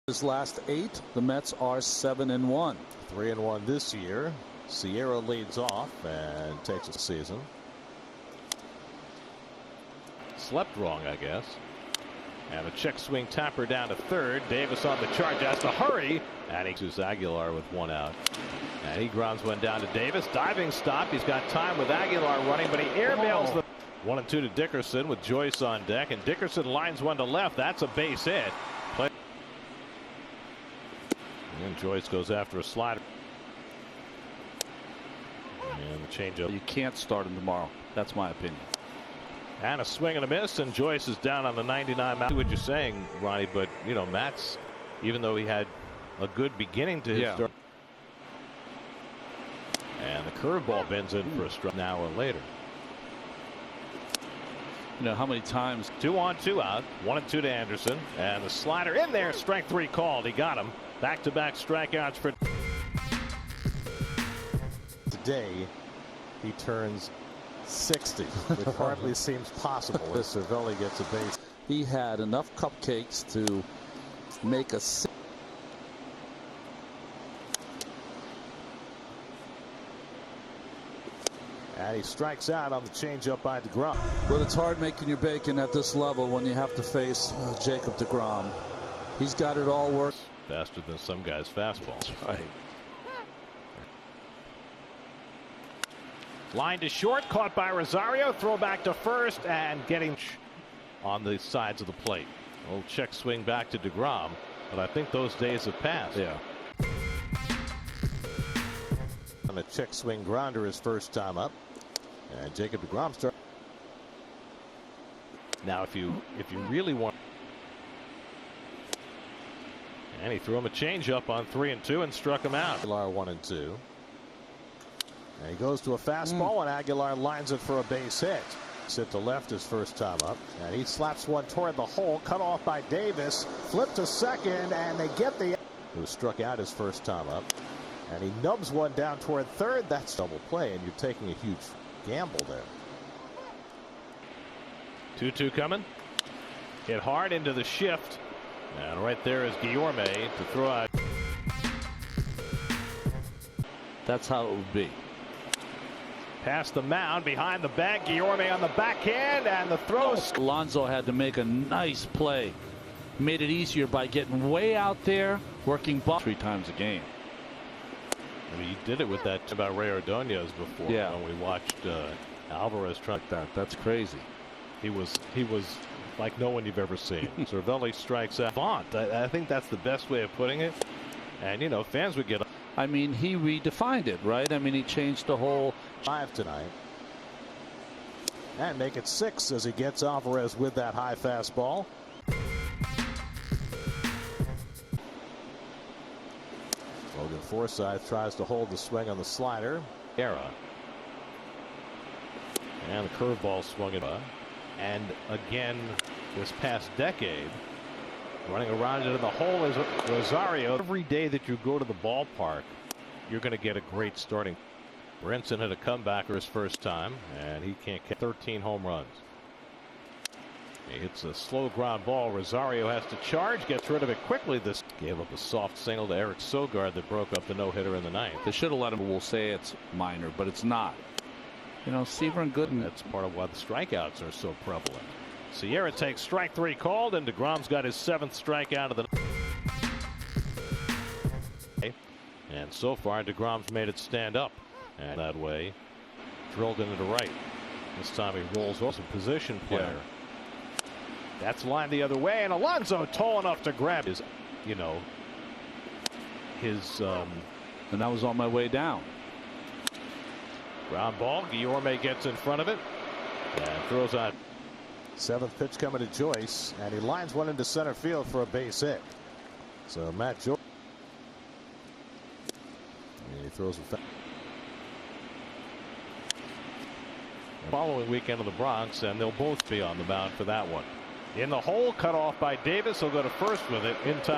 His last 8, the Mets are 7-1. 3-1 this year. Sierra leads off and takes a season. Slept wrong, I guess. And a check swing tapper down to third. Davis on the charge, has to hurry. And he chooses Aguilar with 1 out. And he grounds one down to Davis. Diving stop. He's got time with Aguilar running, but he airmails the 1-2 to Dickerson with Joyce on deck. And Dickerson lines one to left. That's a base hit. And Joyce goes after a slider. And the changeup. You can't start him tomorrow. That's my opinion. And a swing and a miss, and Joyce is down on the 99 mound. What you're saying, Ronnie, but you know, Matt's, even though he had a good beginning to his start. And the curveball bends in for a strike an hour later. You know how many times 2 on 2 out, 1-2 to Anderson, and the slider in there, strike 3 called. He got him. Back-to-back strikeouts for today. He turns 60, which hardly seems possible as Cervelli gets a base. he had enough cupcakes to make a. And he strikes out on the changeup by deGROM. But it's hard making your bacon at this level when you have to face Jacob deGROM. He's got it all worked. Faster than some guys' fastballs. Right. Line to short, caught by Rosario. Throw back to first, and getting on the sides of the plate. A little check swing back to deGROM, but I think those days have passed. Yeah. On a check swing grounder his first time up. And Jacob deGROM starts. Now if you really want. And he threw him a changeup on 3-2 and struck him out. Aguilar 1-2. And he goes to a fastball and Aguilar lines it for a base hit. Sit to left his first time up. And he slaps one toward the hole, cut off by Davis. Flip to second, and they get the. Who struck out his first time up. And he nubs one down toward third. That's double play, and you're taking a huge gamble there. 2-2 coming. Hit hard into the shift. And right there is Guillorme to throw out. That's how it would be. Past the mound, behind the bag, Guillorme on the backhand, and the throw. Alonso had to make a nice play. Made it easier by getting way out there, working ball 3 times a game. I mean, he did it with that about Ray Ordonez before. Yeah. When we watched Alvarez try that. That's crazy. He was like no one you've ever seen. Cervelli strikes out. Font. I think that's the best way of putting it. And you know, fans would get. I mean, he redefined it, right? I mean, he changed the whole 5 tonight. And make it 6 as he gets Alvarez with that high fastball. Logan Forsythe tries to hold the swing on the slider. Era. And the curveball swung it up. And again, this past decade, running around it in the hole is Rosario. Every day that you go to the ballpark, you're going to get a great starting. Brinson had a comebacker his first time, and he can't catch 13 home runs. He hits a slow ground ball. Rosario has to charge, gets rid of it quickly. This gave up a soft single to Eric Sogard that broke up the no-hitter in the 9th. They should have let him. We'll say it's minor, but it's not. You know, Seaver and Gooden. That's part of why the strikeouts are so prevalent. Sierra takes strike 3 called, and deGROM's got his 7th strikeout of the night. And so far, deGROM's made it stand up. And that way, drilled into the right. This time he rolls off a position player. Yeah. That's lined the other way, and Alonso tall enough to grab his, you know, his. And that was on my way down. Ground ball. Guillorme gets in front of it and throws out. 7th pitch coming to Joyce, and he lines one into center field for a base hit. So Matt Joyce. And he throws a. Following weekend in the Bronx, and they'll both be on the mound for that one. In the hole, cut off by Davis. He'll go to first with it in time.